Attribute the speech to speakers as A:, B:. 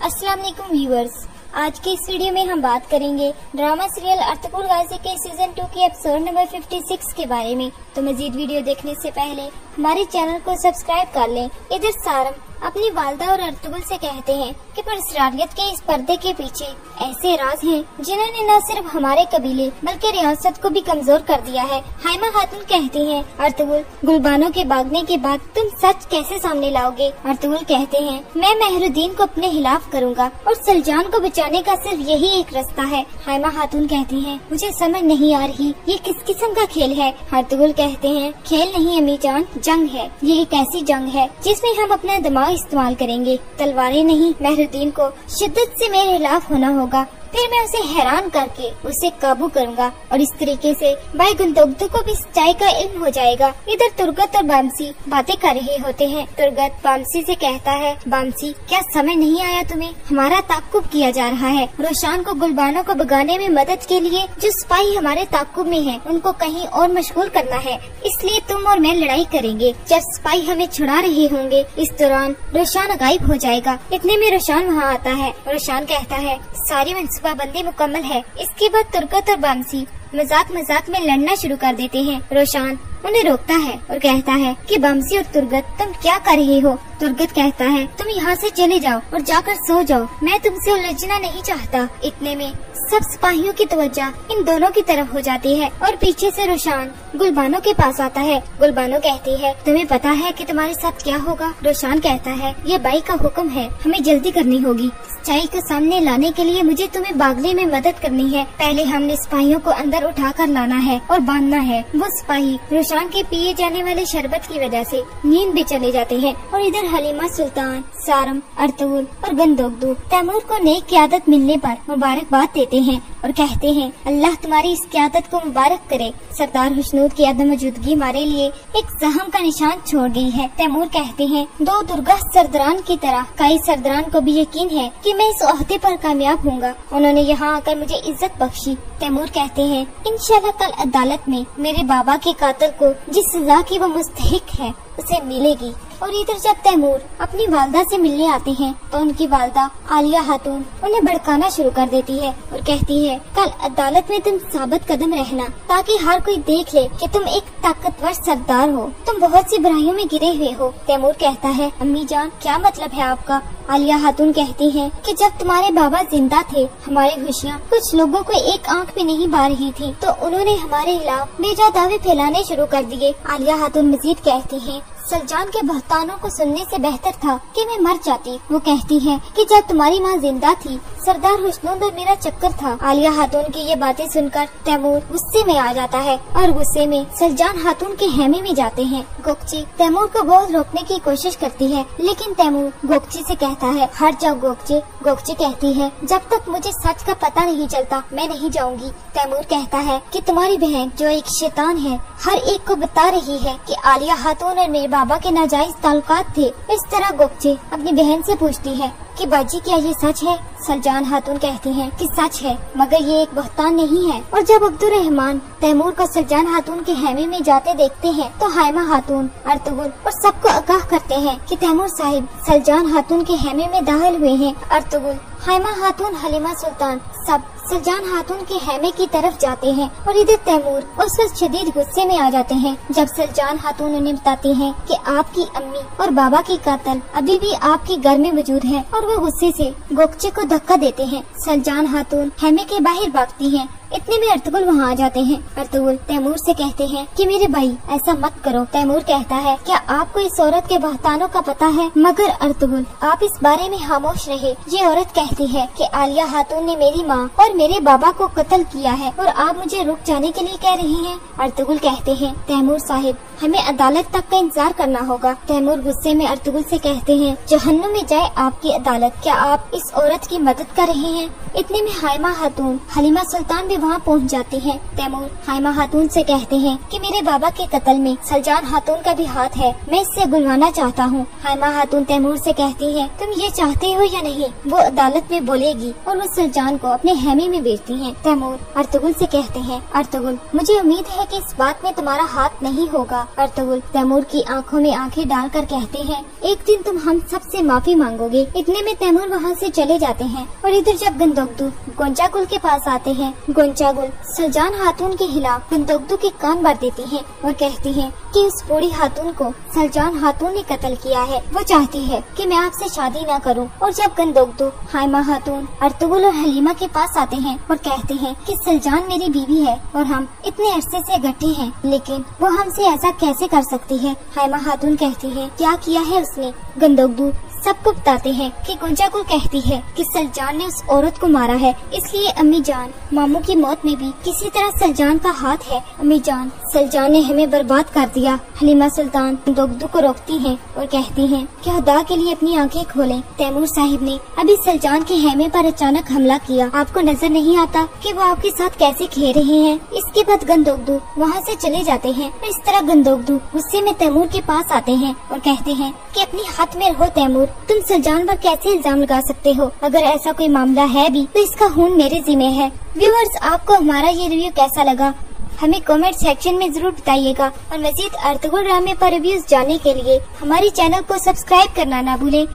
A: अस्सलाम वालेकुम व्यूअर्स, आज के इस वीडियो में हम बात करेंगे ड्रामा सीरियल अर्तुगरुल गाजी के सीजन 2 के एपिसोड नंबर 56 के बारे में। तो मजीद वीडियो देखने से पहले हमारे चैनल को सब्सक्राइब कर लें। इधर सारम अपनी वालदा और अर्तुगरुल से कहते हैं कि पुरस्कारियत के इस पर्दे के पीछे ऐसे राज हैं जिन्होंने न सिर्फ हमारे कबीले बल्कि रियासत को भी कमजोर कर दिया है। हाइमा खातून कहती हैं, अर्तुगरुल गुलबानों के भागने के बाद तुम सच कैसे सामने लाओगे? अर्तुगरुल कहते हैं, मैं मेहरुद्दीन को अपने खिलाफ करूँगा और सलजान को बचाने का सिर्फ यही एक रास्ता है। हाइमा खातून कहती हैं, मुझे समझ नहीं आ रही ये किस किस्म का खेल है? अर्तुगरुल कहते हैं, खेल नहीं अम्मी जान, जंग है। ये एक ऐसी जंग है जिसमें हम अपना दिमाग इस्तेमाल करेंगे, तलवारें नहीं। मेहरुद्दीन को शिद्दत से मेरे खिलाफ होना होगा, फिर मैं उसे हैरान करके उसे काबू करूंगा और इस तरीके से भाई गुंदोगदू को भी सच्चाई का इल्म हो जाएगा। इधर तुर्गत और बामसी बातें कर रहे होते हैं। तुर्गत बामसी से कहता है, बामसी क्या समझ नहीं आया तुम्हें? हमारा ताक़ुब किया जा रहा है। रोशान को गुलबानों को भगाने में मदद के लिए जो सिपाही हमारे ताक़ुब में हैं, उनको कहीं और मशगूल करना है, इसलिए तुम और मैं लड़ाई करेंगे। जब सिपाही हमें छुड़ा रहे होंगे, इस दौरान रोशान गायब हो जाएगा। इतने में रोशान वहाँ आता है। रोशान कहता है, सारी मनसूबा बंदी मुकम्मल है। इसके बाद तुर्गत और बामसी मजाक मजाक में लड़ना शुरू कर देते हैं। रोशान उन्हें रोकता है और कहता है कि बामसी और तुर्गत तुम क्या कर रहे हो? तुर्गत कहता है, तुम यहाँ से चले जाओ और जाकर सो जाओ, मैं तुमसे उलझना नहीं चाहता। इतने में सब सिपाहियों की तवज्जो इन दोनों की तरफ हो जाती है और पीछे से रोशान गुलबानो के पास आता है। गुलबानो कहती है, तुम्हें पता है कि तुम्हारे साथ क्या होगा? रोशान कहता है, ये बाई का हुक्म है, हमें जल्दी करनी होगी। सच्चाई को सामने लाने के लिए मुझे तुम्हें भागने में मदद करनी है। पहले हमने सिपाहियों को अंदर उठाकर लाना है और बांधना है। वो सिपाही रोशान के पिए जाने वाले शरबत की वजह से नींद में चले जाते हैं और इधर हलीमा सुल्तान, सारम, अर्तुगरुल और गुंदोगदू तैमूर को नेक क़यादत मिलने पर मुबारकबाद देते हैं और कहते हैं, अल्लाह तुम्हारी इस क़यादत को मुबारक करे। सरदार हुस्नूर की अदम मौजूदगी हमारे लिए एक सहम का निशान छोड़ गई है। तैमूर कहते हैं, दो दुर्गा सरदारान की तरह कई सरदारान को भी यकीन है कि मैं इस ओहदे पर कामयाब होऊंगा। उन्होंने यहाँ आकर मुझे इज्जत बख्शी। तैमूर कहते हैं, इंशाल्लाह कल अदालत में मेरे बाबा के कातिल को जिस सजा की वो मुस्तहिक है उसे मिलेगी। और इधर जब तैमूर अपनी वालदा से मिलने आते हैं तो उनकी वालदा आलिया खातून उन्हें भड़काना शुरू कर देती है और कहती है, कल अदालत में तुम साबित कदम रहना ताकि हर कोई देख ले कि तुम एक ताकतवर सरदार हो, तुम बहुत सी बुराइयों में गिरे हुए हो। तैमूर कहता है, अम्मी जान क्या मतलब है आपका? आलिया खातून कहती हैं कि जब तुम्हारे बाबा जिंदा थे, हमारी खुशियाँ कुछ लोगों को एक आंख में नहीं पा रही थी, तो उन्होंने हमारे खिलाफ बेजा दावे फैलाने शुरू कर दिए। आलिया खातून मजीद कहती हैं, सलजान के बहतानों को सुनने से बेहतर था कि मैं मर जाती। वो कहती है कि जब तुम्हारी माँ जिंदा थी, सरदार हुस्नूर में मेरा चक्कर था। आलिया खातून की ये बातें सुनकर तैमूर गुस्से में आ जाता है और गुस्से में सलजान खातून के खेमे में जाते हैं। गोकची तैमूर को बहुत रोकने की कोशिश करती है, लेकिन तैमूर गोकची से कहता है, हट जाओ गोकची। गोकची कहती है, जब तक मुझे सच का पता नहीं चलता मैं नहीं जाऊंगी। तैमूर कहता है कि तुम्हारी बहन जो एक शैतान है, हर एक को बता रही है कि आलिया खातून और मेरे बाबा के नाजायज ताल्लुकात थे। इस तरह गोकची अपनी बहन से पूछती है कि बाजी क्या ये सच है? सलजान खातून कहती हैं कि सच है, मगर ये एक बहतान नहीं है। और जब अब्दुल रहमान तैमूर को सलजान खातून के खेमे में जाते देखते हैं तो हाइमा खातून, अर्तुगरुल और सबको आगाह करते हैं कि तैमूर साहिब सलजान खातून के खेमे में दाखिल हुए हैं। अर्तुगरुल, हाइमा खातून, हलीमा सुल्तान सब सलजान खातून के खेमे की तरफ जाते हैं और इधर तैमूर उस वक्त शदीद गुस्से में आ जाते हैं जब सलजान खातून उन्हें बताती हैं कि आपकी अम्मी और बाबा की कातिल अभी भी आपके घर में मौजूद है और वो गुस्से से गोकचे को धक्का देते हैं। सलजान खातून खेमे के बाहर भागती हैं। इतने में अर्तुगरुल वहाँ आ जाते हैं। अर्तुगरुल तैमूर से कहते हैं कि मेरे भाई ऐसा मत करो। तैमूर कहता है, क्या आपको इस औरत के बहतानों का पता है? मगर अर्तुगरुल आप इस बारे में खामोश रहे। ये औरत कहती है कि आलिया खातून ने मेरी माँ और मेरे बाबा को कत्ल किया है और आप मुझे रुक जाने के लिए कह रही हैं। अर्तुगरुल कहते हैं, तैमूर साहिब हमें अदालत तक का इंतजार करना होगा। तैमूर गुस्से में अर्तुगरुल से कहते हैं, जहन्नुम में जाए आपकी अदालत, क्या आप इस औरत की मदद कर रहे हैं? इतने में हाइमा खातून, हलीमा सुल्तान भी वहाँ पहुँच जाते हैं। तैमूर हाइमा खातून से कहते हैं कि मेरे बाबा के कत्ल में सलजान खातून का भी हाथ है, मैं इससे बुलवाना चाहता हूँ। हाइमा खातून तैमूर से कहती है तुम ये चाहते हो या नहीं। वो अदालत में बोलेगी और वो सलजान को अपने हैमे में बेचती है। तैमूर अर्तुगरुल से कहते हैं अर्तुगरुल मुझे उम्मीद है कि इस बात में तुम्हारा हाथ नहीं होगा। अर्तुगरुल तैमूर की आंखों में आंखें डालकर कहते हैं एक दिन तुम हम सबसे माफी मांगोगे। इतने में तैमूर वहाँ से चले जाते हैं और इधर जब गंदोगदू गोंचागुल के पास आते हैं, गोंचागुल सलजान खातून के खिलाफ गंदोगदू के कान भर देती है और कहती है कि उस बूढ़ी खातून को सलजान खातून ने कत्ल किया है। वो चाहती है कि मैं आपसे शादी न करूं। और जब गंदोगदू हाइमा खातून अर्तुगरुल और हलीमा के पास आते हैं और कहते हैं कि सलजान मेरी बीवी है और हम इतने अरसे से इकट्ठे हैं, लेकिन वो हमसे ऐसा कैसे कर सकती है। हाइमा खातून कहती है क्या किया है उसने। गंदोगदू सबको बताते हैं कि गोंचागुल कहती है कि सलजान ने उस औरत को मारा है, इसलिए अम्मी जान मामू की मौत में भी किसी तरह सलजान का हाथ है। अम्मी जान सलजान ने हमें बर्बाद कर दिया। हलीमा सुल्तान गंदोगदू को रोकती हैं और कहती हैं कि खुदा के लिए अपनी आंखें खोलें। तैमूर साहिब ने अभी सलजान के हेमे पर अचानक हमला किया, आपको नजर नहीं आता कि वो आपके साथ कैसे खेल रहे हैं। इसके बाद गंदोगदू वहाँ से चले जाते हैं। इस तरह गंदोगदू गुस्से में तैमूर के पास आते हैं और कहते हैं कि अपनी हाथ में रहो तैमूर, तुम सलजान पर कैसे इल्जाम लगा सकते हो। अगर ऐसा कोई मामला है भी तो इसका खून मेरे जिम्मे है। व्यूअर्स आपको हमारा ये रिव्यू कैसा लगा हमें कमेंट सेक्शन में जरूर बताइएगा और मजीद अर्तुगरुल ड्रामे पर रिव्यूज जानने के लिए हमारे चैनल को सब्सक्राइब करना ना भूलें।